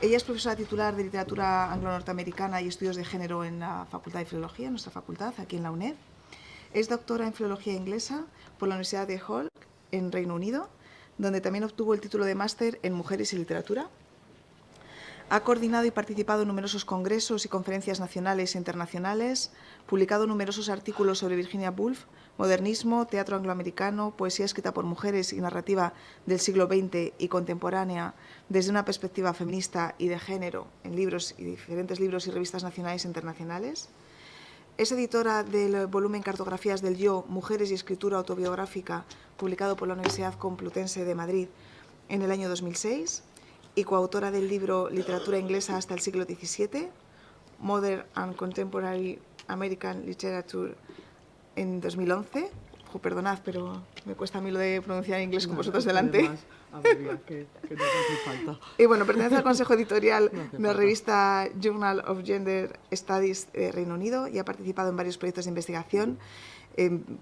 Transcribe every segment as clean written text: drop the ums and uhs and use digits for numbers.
Ella es profesora titular de Literatura Anglo-Norteamericana y Estudios de Género en la Facultad de Filología, en nuestra facultad, aquí en la UNED. Es doctora en Filología Inglesa por la Universidad de Hull, en Reino Unido, donde también obtuvo el título de máster en Mujeres y Literatura. Ha coordinado y participado en numerosos congresos y conferencias nacionales e internacionales, publicado numerosos artículos sobre Virginia Woolf, modernismo, teatro angloamericano, poesía escrita por mujeres y narrativa del siglo XX y contemporánea desde una perspectiva feminista y de género en libros y diferentes libros y revistas nacionales e internacionales. Es editora del volumen Cartografías del Yo, Mujeres y Escritura Autobiográfica, publicado por la Universidad Complutense de Madrid en el año 2006, y coautora del libro Literatura Inglesa hasta el siglo XVII, Modern and Contemporary American Literature, en 2011. Perdonad, pero me cuesta a mí lo de pronunciar en inglés con vosotros delante. Que nos hace falta. Y bueno, pertenece al consejo editorial de la revista Journal of Gender Studies de Reino Unido y ha participado en varios proyectos de investigación,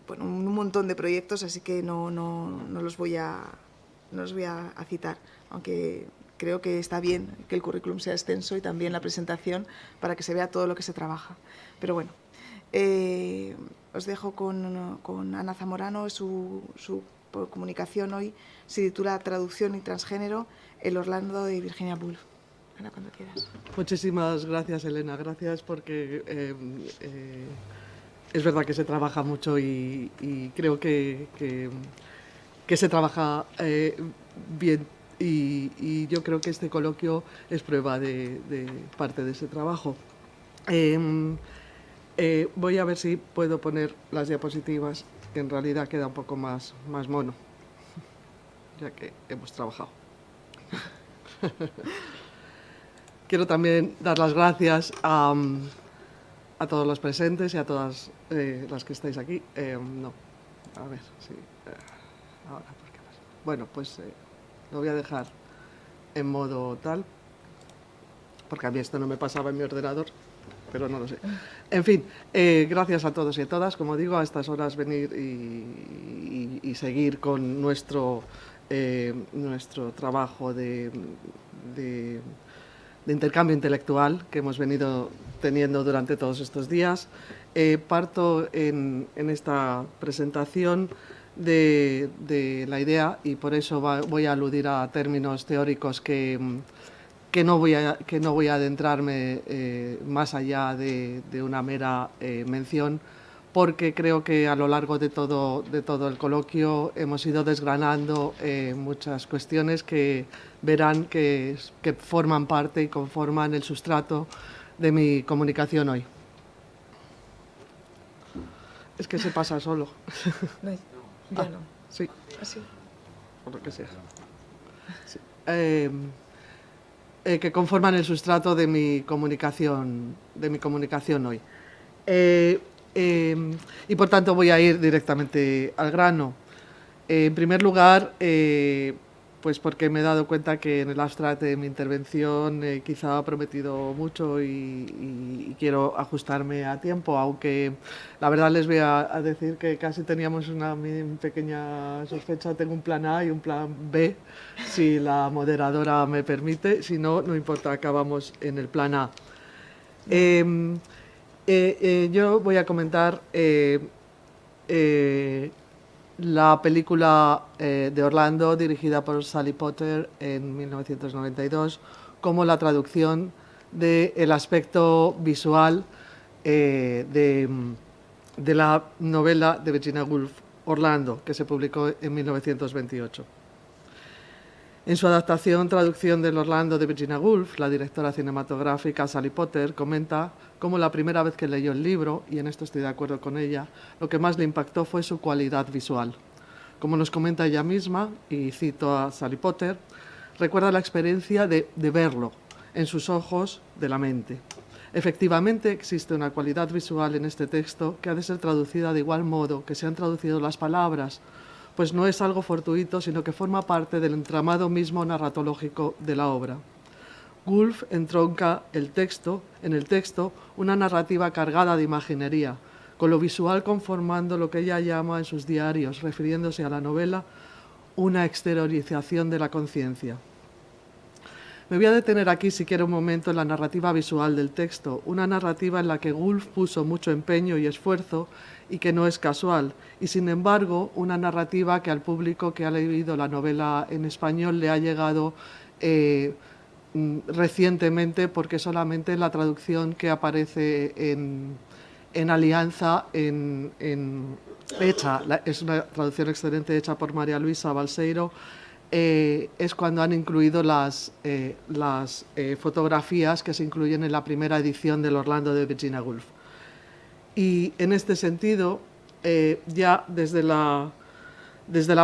bueno, un montón de proyectos, así que no los voy a citar, aunque creo que está bien que el currículum sea extenso y también la presentación para que se vea todo lo que se trabaja. Pero bueno, os dejo con Ana Zamorano. Su comunicación hoy se titula Traducción y transgénero, el Orlando de Virginia Woolf. Ana, cuando quieras. Muchísimas gracias, Elena. Gracias porque es verdad que se trabaja mucho y creo que se trabaja bien. Y yo creo que este coloquio es prueba de parte de ese trabajo. Voy a ver si puedo poner las diapositivas, que en realidad queda un poco más mono, ya que hemos trabajado. Quiero también dar las gracias a todos los presentes y a todas las que estáis aquí. No, a ver, sí. Ahora, ¿por qué pasa? Bueno, pues lo voy a dejar en modo tal, porque a mí esto no me pasaba en mi ordenador, pero no lo sé. En fin, gracias a todos y a todas. Como digo, a estas horas venir y seguir con nuestro trabajo de intercambio intelectual que hemos venido teniendo durante todos estos días. Parto en esta presentación de la idea, y por eso voy a aludir a términos teóricos que no voy a adentrarme más allá de una mera mención, porque creo que a lo largo de todo el coloquio hemos ido desgranando muchas cuestiones que verán que forman parte y conforman el sustrato de mi comunicación hoy. Es que se pasa solo. No, ya no. Sí. Así. Por lo que sea. Sí. Que conforman el sustrato de mi comunicación hoy. Y por tanto voy a ir directamente al grano. En primer lugar, pues porque me he dado cuenta que en el abstract de mi intervención quizá he prometido mucho y quiero ajustarme a tiempo, aunque la verdad les voy a decir que casi teníamos una pequeña sospecha. Tengo un plan A y un plan B, si la moderadora me permite. Si no, no importa, acabamos en el plan A. Yo voy a comentar la película de Orlando, dirigida por Sally Potter en 1992, como la traducción del aspecto visual de la novela de Virginia Woolf, Orlando, que se publicó en 1928. En su adaptación, traducción del Orlando de Virginia Woolf, la directora cinematográfica Sally Potter comenta cómo la primera vez que leyó el libro, y en esto estoy de acuerdo con ella, lo que más le impactó fue su cualidad visual. Como nos comenta ella misma, y cito a Sally Potter, recuerda la experiencia de verlo en sus ojos de la mente. Efectivamente, existe una cualidad visual en este texto que ha de ser traducida de igual modo que se han traducido las palabras, pues no es algo fortuito, sino que forma parte del entramado mismo narratológico de la obra. Woolf entronca en el texto una narrativa cargada de imaginería, con lo visual conformando lo que ella llama en sus diarios, refiriéndose a la novela, una exteriorización de la conciencia. Me voy a detener aquí, si quiero, un momento en la narrativa visual del texto, una narrativa en la que Woolf puso mucho empeño y esfuerzo y que no es casual, y sin embargo una narrativa que al público que ha leído la novela en español le ha llegado recientemente, porque solamente la traducción que aparece en Alianza, es una traducción excelente hecha por María Luisa Balseiro, es cuando han incluido las fotografías que se incluyen en la primera edición del Orlando de Virginia Woolf. Y en este sentido, ya desde la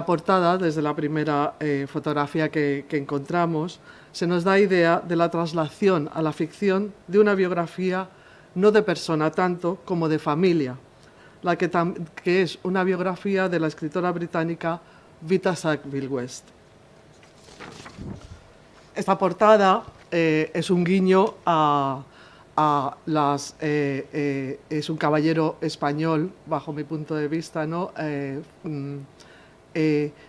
portada, desde la primera fotografía que encontramos, se nos da idea de la traslación a la ficción de una biografía no de persona tanto como de familia, que es una biografía de la escritora británica Vita Sackville-West. Esta portada es un guiño es un caballero español, bajo mi punto de vista, ¿no?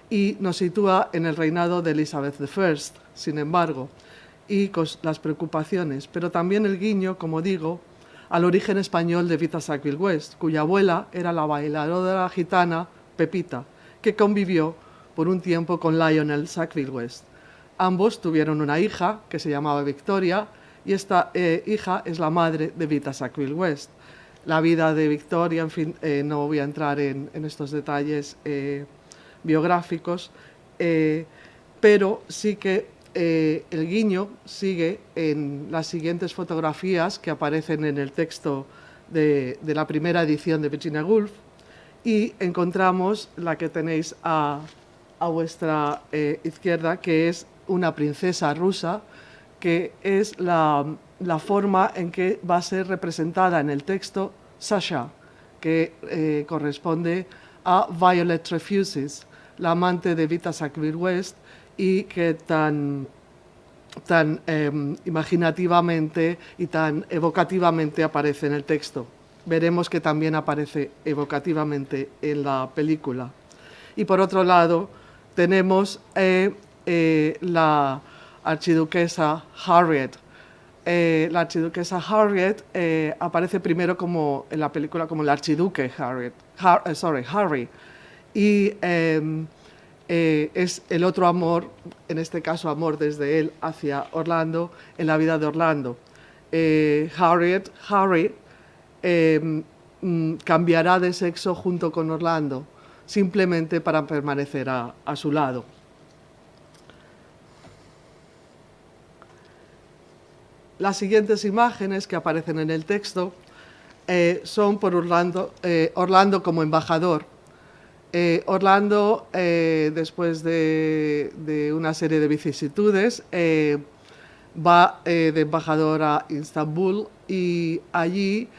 Y nos sitúa en el reinado de Elizabeth I, sin embargo, y con las preocupaciones, pero también el guiño, como digo, al origen español de Vita Sackville-West, cuya abuela era la bailadora gitana Pepita, que convivió por un tiempo con Lionel Sackville-West. Ambos tuvieron una hija que se llamaba Victoria, y esta hija es la madre de Vita Sackville-West. La vida de Victoria, en fin, no voy a entrar en estos detalles biográficos, pero sí que el guiño sigue en las siguientes fotografías que aparecen en el texto de la primera edición de Virginia Woolf, y encontramos la que tenéis a vuestra izquierda, que es una princesa rusa, que es la forma en que va a ser representada en el texto Sasha, que corresponde a Violet Trefusis, la amante de Vita Sackville-West, y que tan imaginativamente y tan evocativamente aparece en el texto. Veremos que también aparece evocativamente en la película. Y por otro lado, tenemos la archiduquesa Harriet. La archiduquesa Harriet aparece primero en la película como el archiduque Harry. Y es el otro amor, en este caso amor desde él hacia Orlando, en la vida de Orlando. Harry cambiará de sexo junto con Orlando, simplemente para permanecer a su lado. Las siguientes imágenes que aparecen en el texto son por Orlando como embajador. Orlando, después de una serie de vicisitudes, va de embajador a Estambul, y allí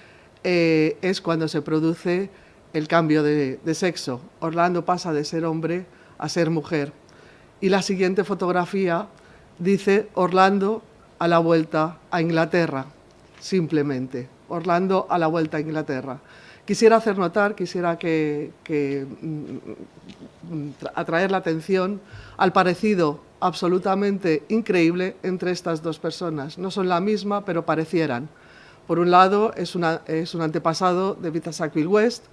es cuando se produce el cambio de sexo. Orlando pasa de ser hombre a ser mujer. Y la siguiente fotografía dice Orlando a la vuelta a Inglaterra, simplemente. Orlando a la vuelta a Inglaterra. Quisiera hacer notar, atraer la atención al parecido absolutamente increíble entre estas dos personas. No son la misma, pero parecieran. Por un lado, es un antepasado de Vita Sackville-West,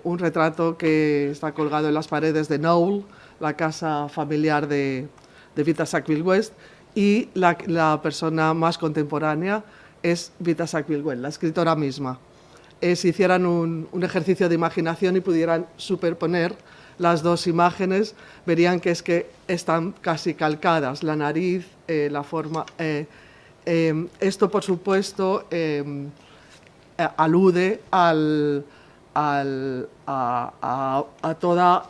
un retrato que está colgado en las paredes de Knowle, la casa familiar de Vita Sackville-West, y la persona más contemporánea es Vita Sackville-West, la escritora misma. Si hicieran un ejercicio de imaginación y pudieran superponer las dos imágenes, verían que están casi calcadas, la nariz, la forma. Esto, por supuesto, alude a toda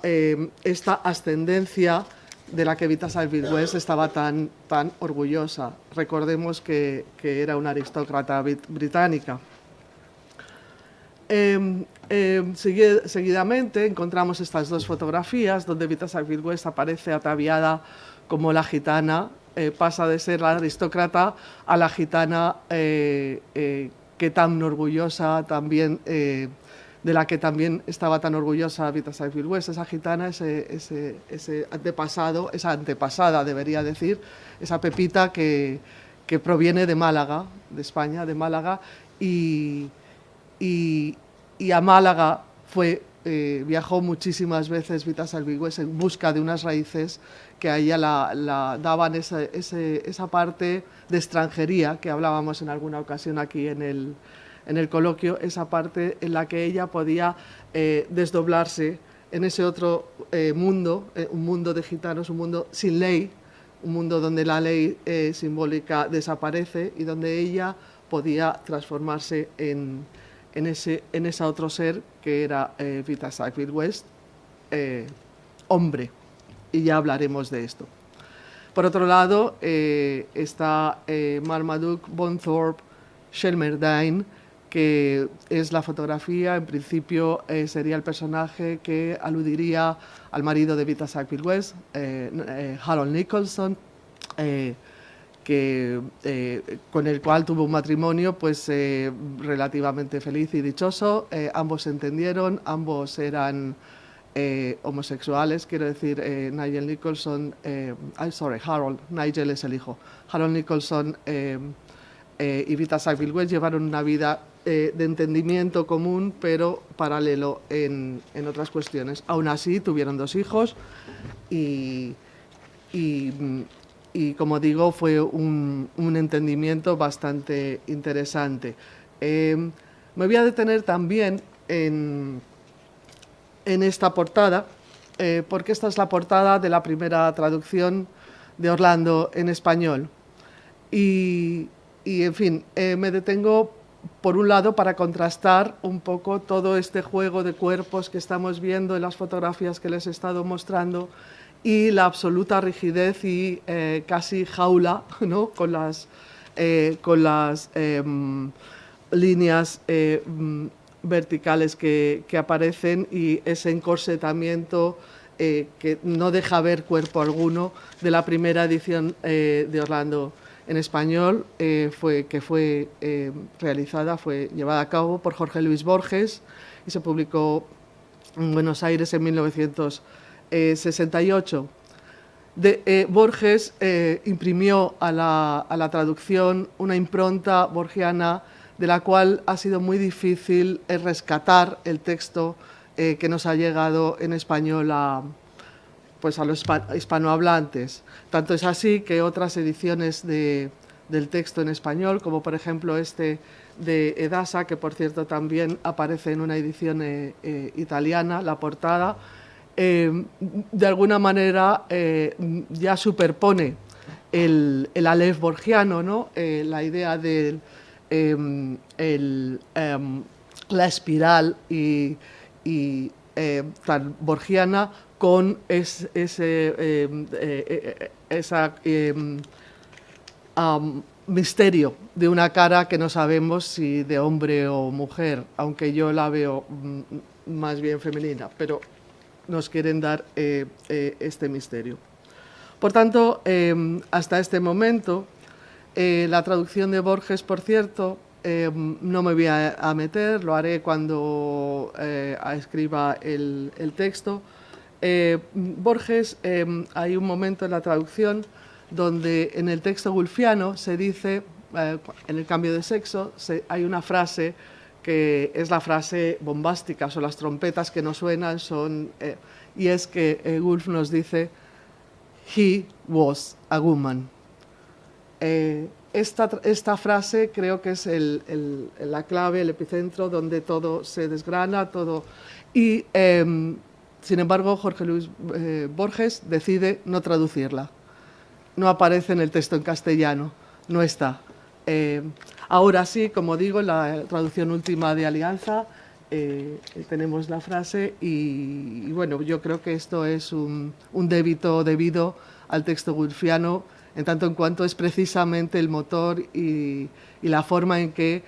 esta ascendencia de la que Vita Sackville-West estaba tan orgullosa. Recordemos que era una aristócrata británica. Seguidamente encontramos estas dos fotografías donde Vita Sackville-West aparece ataviada como la gitana, pasa de ser la aristócrata a la gitana que tan orgullosa también de la que también estaba tan orgullosa Vita Sackville West, esa gitana, ese antepasado, esa antepasada, debería decir, esa pepita que proviene de Málaga, de España, de Málaga, y a Málaga viajó muchísimas veces Vita Sackville West en busca de unas raíces que a ella la daban esa parte de extranjería que hablábamos en alguna ocasión aquí en el coloquio, esa parte en la que ella podía desdoblarse en ese otro mundo, un mundo de gitanos, un mundo sin ley, un mundo donde la ley simbólica desaparece y donde ella podía transformarse en ese otro ser que era Vita Sackville West, hombre, y ya hablaremos de esto. Por otro lado, está Marmaduke Bonthorpe Shelmerdine, que es la fotografía, en principio sería el personaje que aludiría al marido de Vita Sackville West, Harold Nicholson, con el cual tuvo un matrimonio pues, relativamente feliz y dichoso. Ambos se entendieron, ambos eran homosexuales, quiero decir, Nigel Nicholson, Harold, Nigel es el hijo. Harold Nicholson y Vita Sackville West llevaron una vida de entendimiento común, pero paralelo en otras cuestiones. Aún así, tuvieron 2 hijos y como digo, fue un entendimiento bastante interesante. Me voy a detener también en esta portada, porque esta es la portada de la primera traducción de Orlando en español. Y en fin, me detengo, por un lado, para contrastar un poco todo este juego de cuerpos que estamos viendo en las fotografías que les he estado mostrando y la absoluta rigidez y casi jaula, ¿no?, con las líneas verticales que aparecen y ese encorsetamiento que no deja ver cuerpo alguno de la primera edición de Orlando en español, fue llevada a cabo por Jorge Luis Borges y se publicó en Buenos Aires en 1968. Borges imprimió a la traducción una impronta borgiana de la cual ha sido muy difícil rescatar el texto que nos ha llegado en español a los hispanohablantes. Tanto es así que otras ediciones del texto en español, como por ejemplo este de Edasa, que por cierto también aparece en una edición italiana, la portada, de alguna manera ya superpone el Aleph borgiano, ¿no? La idea de la espiral y tan borgiana con ese misterio de una cara que no sabemos si de hombre o mujer, aunque yo la veo más bien femenina, pero nos quieren dar este misterio. Por tanto, hasta este momento, la traducción de Borges, por cierto, no me voy a meter, lo haré cuando escriba el texto. Borges, hay un momento en la traducción donde en el texto gulfiano se dice, en el cambio de sexo, hay una frase que es la frase bombástica, son las trompetas que no suenan, y es que Woolf nos dice, "He was a woman". Esta frase creo que es la clave, el epicentro donde todo se desgrana, todo. Y, sin embargo, Jorge Luis Borges decide no traducirla. No aparece en el texto en castellano, no está. Ahora sí, como digo, en la traducción última de Alianza tenemos la frase y bueno, yo creo que esto es un débito debido al texto woolfiano, en tanto en cuanto es precisamente el motor y la forma en que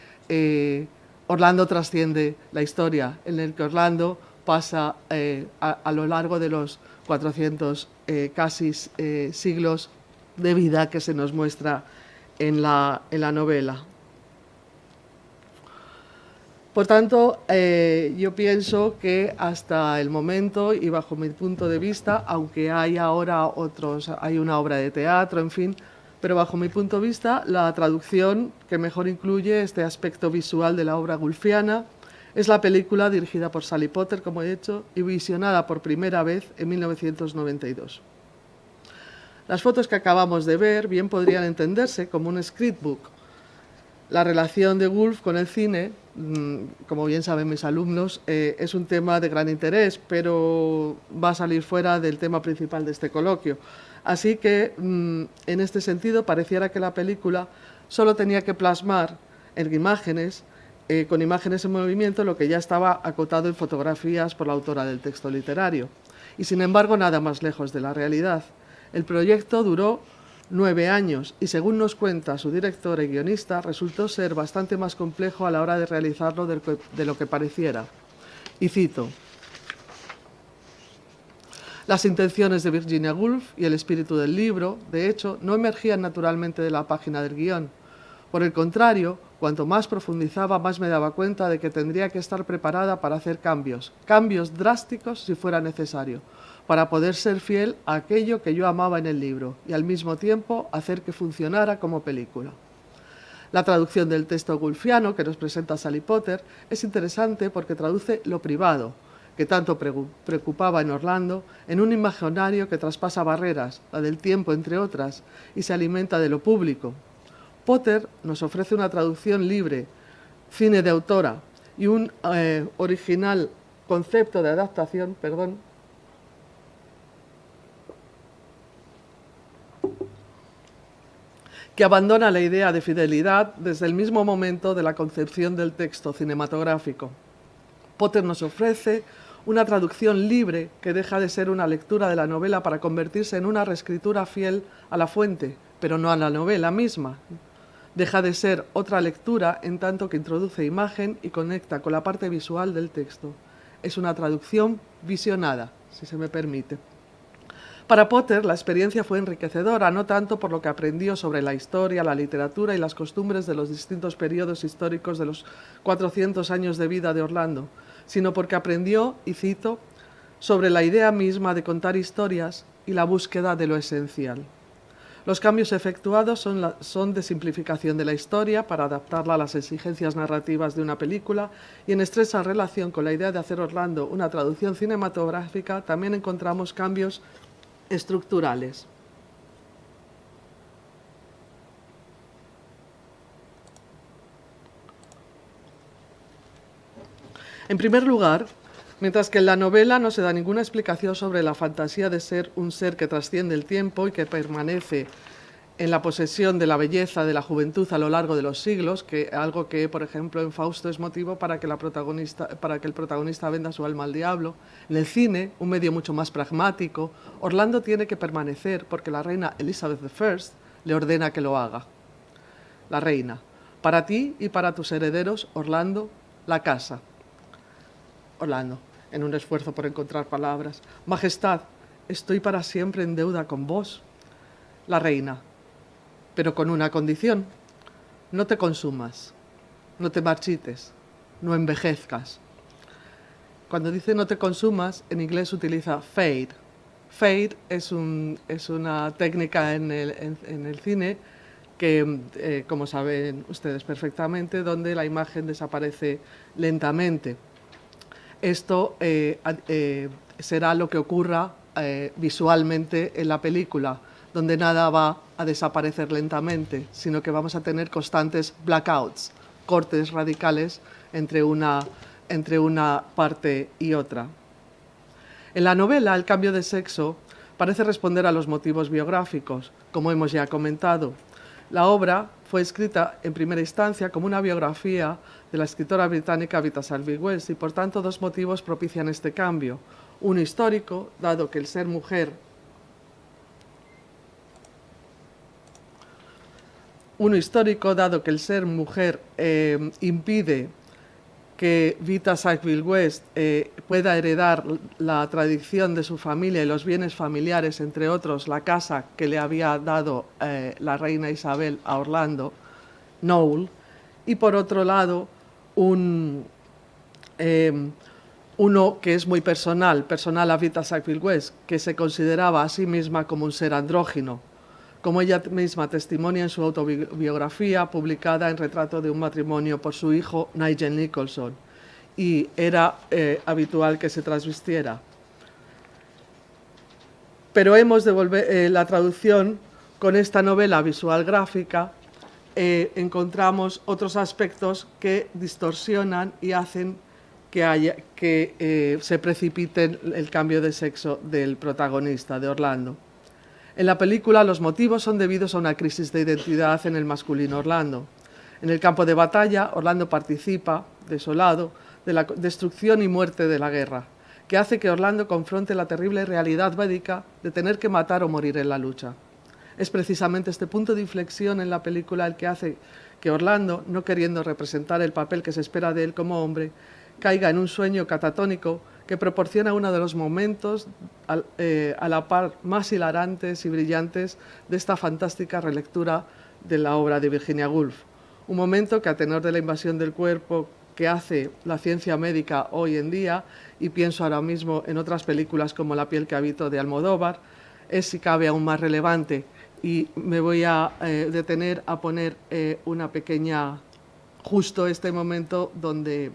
Orlando trasciende la historia, en el que Orlando pasa a lo largo de los 400 casi siglos de vida que se nos muestra en la novela. Por tanto, yo pienso que hasta el momento, y bajo mi punto de vista, aunque hay ahora hay una obra de teatro, en fin, pero bajo mi punto de vista, la traducción que mejor incluye este aspecto visual de la obra gulfiana es la película dirigida por Sally Potter, como he dicho, y visionada por primera vez en 1992. Las fotos que acabamos de ver bien podrían entenderse como un scriptbook. La relación de Woolf con el cine, como bien saben mis alumnos, es un tema de gran interés, pero va a salir fuera del tema principal de este coloquio. Así que, en este sentido, pareciera que la película solo tenía que plasmar en imágenes, con imágenes en movimiento, lo que ya estaba acotado en fotografías por la autora del texto literario. Y, sin embargo, nada más lejos de la realidad. El proyecto duró 9 años y, según nos cuenta su directora y guionista, resultó ser bastante más complejo a la hora de realizarlo de lo que pareciera. Y cito: las intenciones de Virginia Woolf y el espíritu del libro, de hecho, no emergían naturalmente de la página del guión. Por el contrario, cuanto más profundizaba, más me daba cuenta de que tendría que estar preparada para hacer cambios drásticos si fuera necesario, para poder ser fiel a aquello que yo amaba en el libro y al mismo tiempo hacer que funcionara como película. La traducción del texto woolfiano que nos presenta Sally Potter es interesante porque traduce lo privado, que tanto preocupaba en Orlando, en un imaginario que traspasa barreras, la del tiempo entre otras, y se alimenta de lo público. Potter nos ofrece una traducción libre, cine de autora y un original concepto de adaptación, que abandona la idea de fidelidad desde el mismo momento de la concepción del texto cinematográfico. Potter nos ofrece una traducción libre que deja de ser una lectura de la novela para convertirse en una reescritura fiel a la fuente, pero no a la novela misma. Deja de ser otra lectura en tanto que introduce imagen y conecta con la parte visual del texto. Es una traducción visionada, si se me permite. Para Potter, la experiencia fue enriquecedora, no tanto por lo que aprendió sobre la historia, la literatura y las costumbres de los distintos periodos históricos de los 400 años de vida de Orlando, sino porque aprendió, y cito, sobre la idea misma de contar historias y la búsqueda de lo esencial. Los cambios efectuados son de simplificación de la historia para adaptarla a las exigencias narrativas de una película, y en estrecha relación con la idea de hacer Orlando una traducción cinematográfica también encontramos cambios estructurales. En primer lugar, mientras que en la novela no se da ninguna explicación sobre la fantasía de ser un ser que trasciende el tiempo y que permanece en la posesión de la belleza de la juventud a lo largo de los siglos, algo que, por ejemplo, en Fausto es motivo para que el protagonista venda su alma al diablo. En el cine, un medio mucho más pragmático, Orlando tiene que permanecer porque la reina Elizabeth I le ordena que lo haga. La reina: para ti y para tus herederos, Orlando, la casa. Orlando, en un esfuerzo por encontrar palabras: Majestad, estoy para siempre en deuda con vos. La reina: pero con una condición: no te consumas, no te marchites, no envejezcas. Cuando dice no te consumas, en inglés utiliza fade. Fade es una técnica en el cine que, como saben ustedes perfectamente, donde la imagen desaparece lentamente. Esto será lo que ocurra visualmente en la película, donde nada va a desaparecer lentamente, sino que vamos a tener constantes blackouts, cortes radicales entre una parte y otra. En la novela, el cambio de sexo parece responder a los motivos biográficos, como hemos ya comentado. La obra fue escrita en primera instancia como una biografía de la escritora británica Vita Sackville West y, por tanto, dos motivos propician este cambio. Uno histórico, dado que el ser mujer impide que Vita Sackville West pueda heredar la tradición de su familia y los bienes familiares, entre otros la casa que le había dado la reina Isabel a Orlando, Noel, y por otro lado un Uno que es muy personal a Vita Sackville West, que se consideraba a sí misma como un ser andrógino, como ella misma testimonia en su autobiografía publicada en Retrato de un matrimonio por su hijo Nigel Nicholson, y era habitual que se transvistiera. Pero hemos de volver la traducción con esta novela visual gráfica. Encontramos otros aspectos que distorsionan y hacen que se precipite el cambio de sexo del protagonista, de Orlando. En la película los motivos son debidos a una crisis de identidad en el masculino Orlando. En el campo de batalla, Orlando participa, desolado, de la destrucción y muerte de la guerra, que hace que Orlando confronte la terrible realidad bélica de tener que matar o morir en la lucha. Es precisamente este punto de inflexión en la película el que hace que Orlando, no queriendo representar el papel que se espera de él como hombre, caiga en un sueño catatónico que proporciona uno de los momentos a la par más hilarantes y brillantes de esta fantástica relectura de la obra de Virginia Woolf. Un momento que, a tenor de la invasión del cuerpo que hace la ciencia médica hoy en día, y pienso ahora mismo en otras películas como La piel que habito de Almodóvar, es, si cabe, aún más relevante. Y me voy a detener a poner una pequeña, justo este momento donde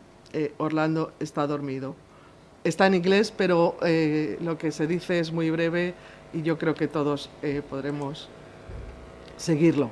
Orlando está dormido. Está en inglés, pero lo que se dice es muy breve y yo creo que todos podremos seguirlo.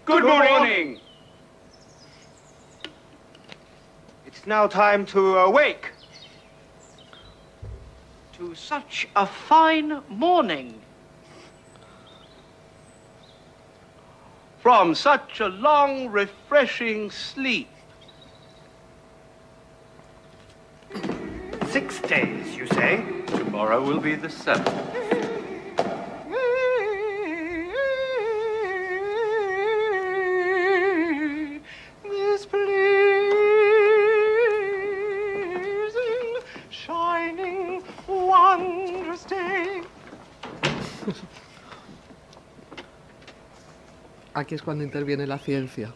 Good morning. It's now time to awake. To such a fine morning. From such a long, refreshing sleep. 6 days, you say? Tomorrow will be the 7th. This pleasing, shining, wondrous day. Aquí es cuando interviene la ciencia.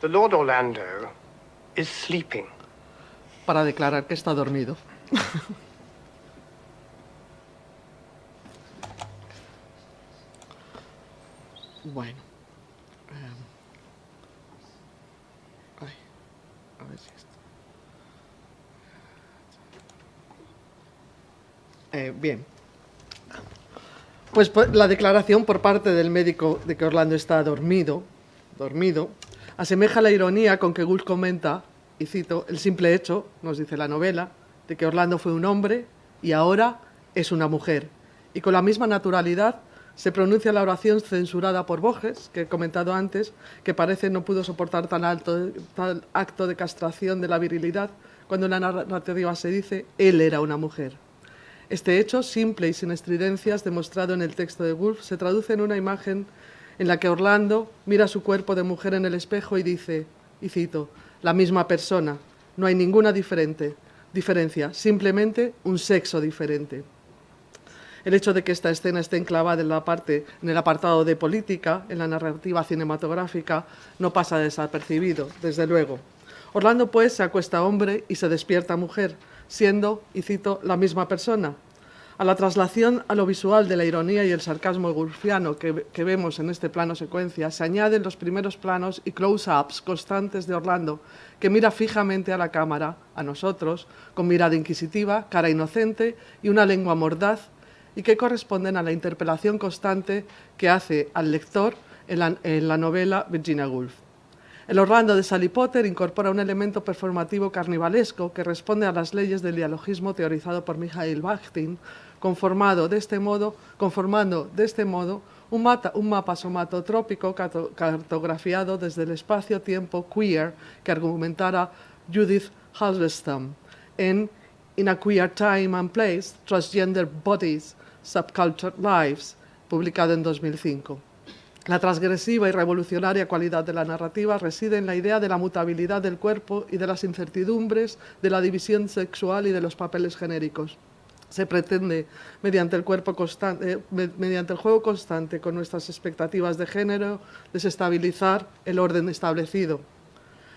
The Lord Orlando is sleeping. Para declarar que está dormido. Bueno. A ver si esto. Bien. Pues la declaración por parte del médico de que Orlando está dormido, asemeja la ironía con que Gould comenta, y cito, el simple hecho, nos dice la novela, de que Orlando fue un hombre y ahora es una mujer. Y con la misma naturalidad se pronuncia la oración censurada por Borges, que he comentado antes, que parece no pudo soportar tal acto de castración de la virilidad, cuando en la narrativa se dice, él era una mujer. Este hecho, simple y sin estridencias, demostrado en el texto de Woolf, se traduce en una imagen en la que Orlando mira su cuerpo de mujer en el espejo y dice, y cito, la misma persona, no hay ninguna diferencia, simplemente un sexo diferente. El hecho de que esta escena esté enclavada en el apartado de política, en la narrativa cinematográfica, no pasa desapercibido, desde luego. Orlando, pues, se acuesta hombre y se despierta mujer, siendo, y cito, la misma persona. A la traslación a lo visual de la ironía y el sarcasmo woolfiano que vemos en este plano secuencia, se añaden los primeros planos y close-ups constantes de Orlando, que mira fijamente a la cámara, a nosotros, con mirada inquisitiva, cara inocente y una lengua mordaz, y que corresponden a la interpelación constante que hace al lector en la novela Virginia Woolf. El Orlando de Sally Potter incorpora un elemento performativo carnivalesco que responde a las leyes del dialogismo teorizado por Mikhail Bakhtin, conformando de este modo un mapa somatotrópico cartografiado desde el espacio-tiempo queer que argumentara Judith Halberstam en In a Queer Time and Place, Transgender Bodies, Subcultured Lives, publicado en 2005. La transgresiva y revolucionaria cualidad de la narrativa reside en la idea de la mutabilidad del cuerpo y de las incertidumbres de la división sexual y de los papeles genéricos. Se pretende, mediante el juego constante con nuestras expectativas de género, desestabilizar el orden establecido.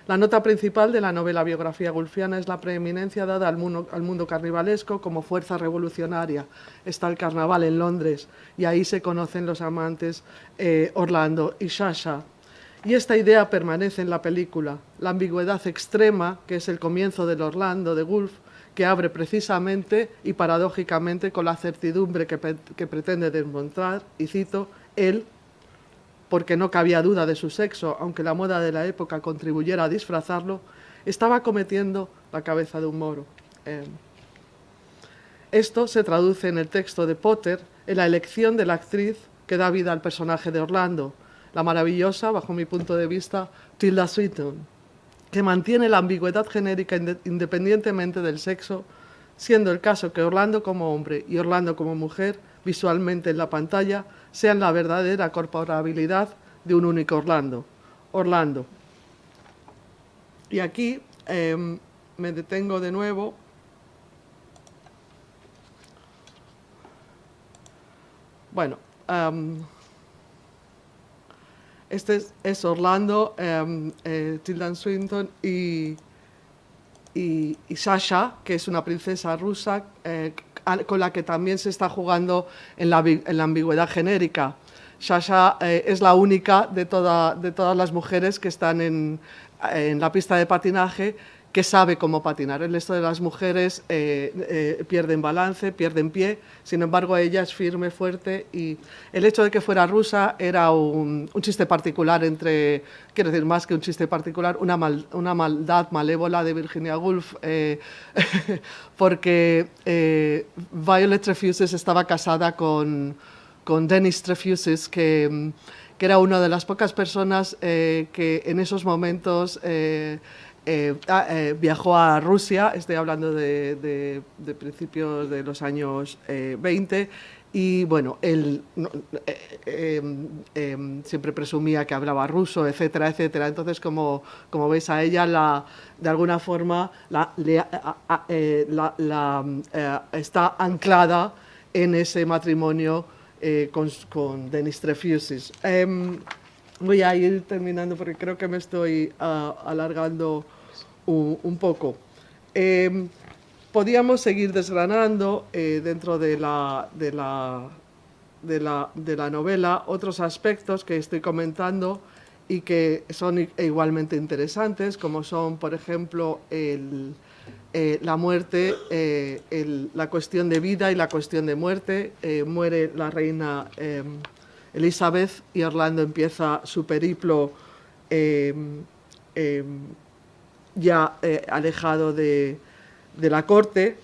La nota principal de la novela biografía gulfiana es la preeminencia dada al mundo carnivalesco como fuerza revolucionaria. Está el carnaval en Londres y ahí se conocen los amantes Orlando y Sasha. Y esta idea permanece en la película. La ambigüedad extrema, que es el comienzo del Orlando de Woolf, que abre precisamente y paradójicamente con la certidumbre que pretende demostrar, y cito, él, porque no cabía duda de su sexo, aunque la moda de la época contribuyera a disfrazarlo, estaba cometiendo la cabeza de un moro. Esto se traduce en el texto de Potter en la elección de la actriz que da vida al personaje de Orlando, la maravillosa, bajo mi punto de vista, Tilda Swinton, que mantiene la ambigüedad genérica independientemente del sexo, siendo el caso que Orlando como hombre y Orlando como mujer, visualmente en la pantalla, sean la verdadera corporabilidad de un único Orlando. Orlando. Y aquí me detengo de nuevo. Bueno, este es Orlando, Tilda Swinton y Sasha, que es una princesa rusa con la que también se está jugando en la ambigüedad genérica. Sasha es la única de todas las mujeres que están en la pista de patinaje que sabe cómo patinar. El resto de las mujeres pierden balance, pierden pie, sin embargo ella es firme, fuerte, y el hecho de que fuera rusa era un chiste particular quiero decir, más que un chiste particular, una maldad malévola de Virginia Woolf, porque Violet Trefusis estaba casada con Dennis Trefusis, que era una de las pocas personas que en esos momentos viajó a Rusia, estoy hablando de principios de los años 20, y bueno, él siempre presumía que hablaba ruso, etcétera, etcétera. Entonces, como veis, a ella de alguna forma está anclada en ese matrimonio con Dennis Trefusis. Voy a ir terminando porque creo que me estoy alargando un poco. Podíamos seguir desgranando dentro de la novela otros aspectos que estoy comentando y que son igualmente interesantes, como son, por ejemplo, la muerte, la cuestión de vida y la cuestión de muerte. Muere la reina Elizabeth y Orlando empieza su periplo ya alejado de la corte.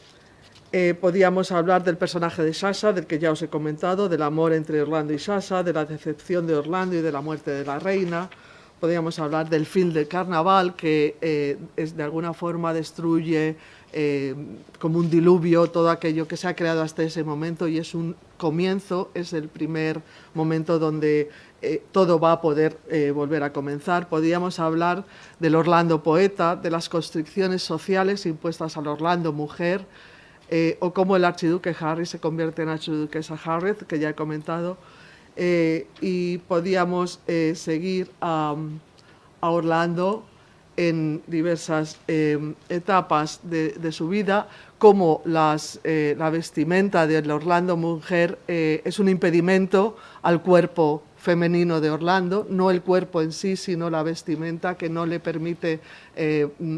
Podíamos hablar del personaje de Sasha, del que ya os he comentado, del amor entre Orlando y Sasha, de la decepción de Orlando y de la muerte de la reina. Podríamos hablar del fin del carnaval, que de alguna forma destruye como un diluvio todo aquello que se ha creado hasta ese momento, y es un comienzo, es el primer momento donde todo va a poder volver a comenzar. Podríamos hablar del Orlando poeta, de las constricciones sociales impuestas al Orlando mujer, o cómo el archiduque Harry se convierte en archiduquesa Harriet, que ya he comentado. Y podíamos seguir a Orlando en diversas etapas de su vida, como la vestimenta del Orlando mujer es un impedimento al cuerpo femenino de Orlando, no el cuerpo en sí, sino la vestimenta que no le permite.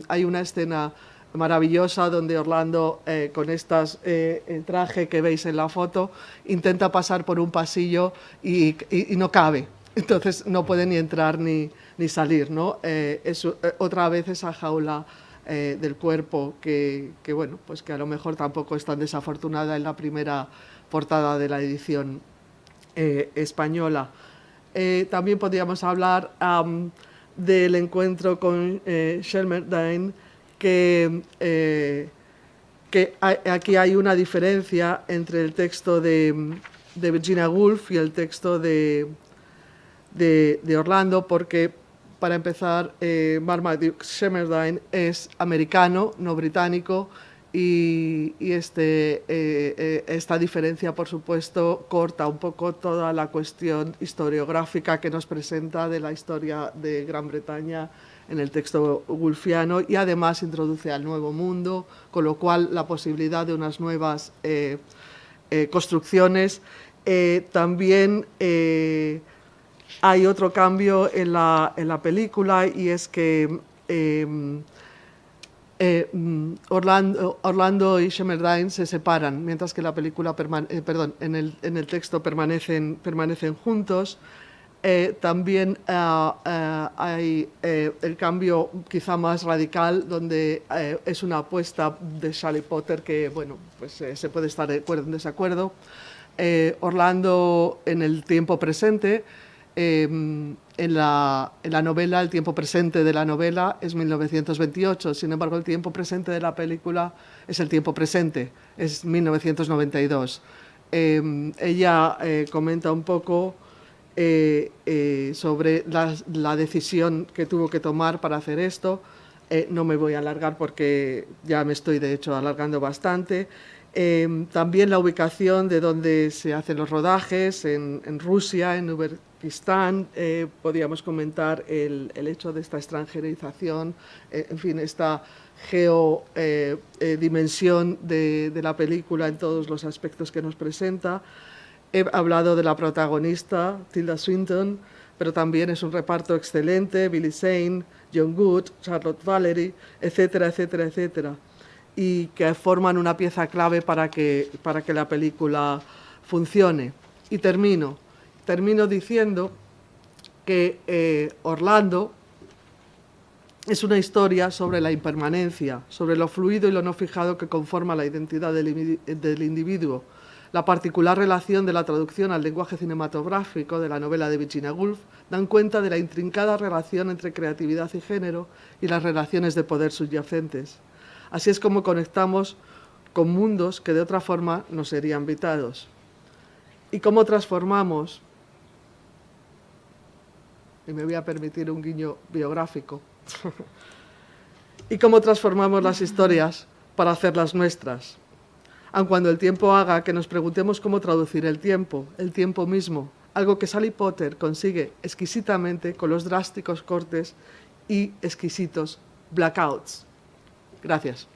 Hay una escena maravillosa donde Orlando, con el traje que veis en la foto, intenta pasar por un pasillo y no cabe. Entonces no puede ni entrar ni ni salir, ¿no? Es otra vez esa jaula del cuerpo que, bueno, pues que a lo mejor tampoco es tan desafortunada en la primera portada de la edición española. También podríamos hablar del encuentro con Shelmerdine, que aquí hay una diferencia entre el texto de Virginia Woolf y el texto de Orlando, porque, para empezar, Marmaduke Shelmerdine es americano, no británico, y esta diferencia, por supuesto, corta un poco toda la cuestión historiográfica que nos presenta de la historia de Gran Bretaña en el texto woolfiano, y además introduce al Nuevo Mundo, con lo cual la posibilidad de unas nuevas construcciones. También hay otro cambio en la película, y es que Orlando y Shelmerdine se separan, mientras que la película en el texto permanecen juntos. También hay el cambio quizá más radical, donde es una apuesta de Sally Potter que, bueno, pues se puede estar de acuerdo o en desacuerdo. Orlando en el tiempo presente, en la novela, el tiempo presente de la novela es 1928, sin embargo el tiempo presente de la película es el tiempo presente, es 1992. Ella comenta un poco sobre la decisión que tuvo que tomar para hacer esto. No me voy a alargar porque ya me estoy, de hecho, alargando bastante. También la ubicación de donde se hacen los rodajes, en Rusia, en Uzbekistán. Podríamos comentar el hecho de esta extranjerización, en fin, esta geodimensión de la película en todos los aspectos que nos presenta. He hablado de la protagonista, Tilda Swinton, pero también es un reparto excelente: Billy Zane, John Good, Charlotte Valery, etcétera, etcétera, etcétera, y que forman una pieza clave para que la película funcione. Y termino diciendo que Orlando es una historia sobre la impermanencia, sobre lo fluido y lo no fijado que conforma la identidad del individuo. La particular relación de la traducción al lenguaje cinematográfico de la novela de Virginia Woolf dan cuenta de la intrincada relación entre creatividad y género y las relaciones de poder subyacentes. Así es como conectamos con mundos que de otra forma nos serían vetados. ¿Y cómo transformamos? Y me voy a permitir un guiño biográfico. ¿Y cómo transformamos las historias para hacerlas nuestras? Aun cuando el tiempo haga que nos preguntemos cómo traducir el tiempo mismo, algo que Sally Potter consigue exquisitamente con los drásticos cortes y exquisitos blackouts. Gracias.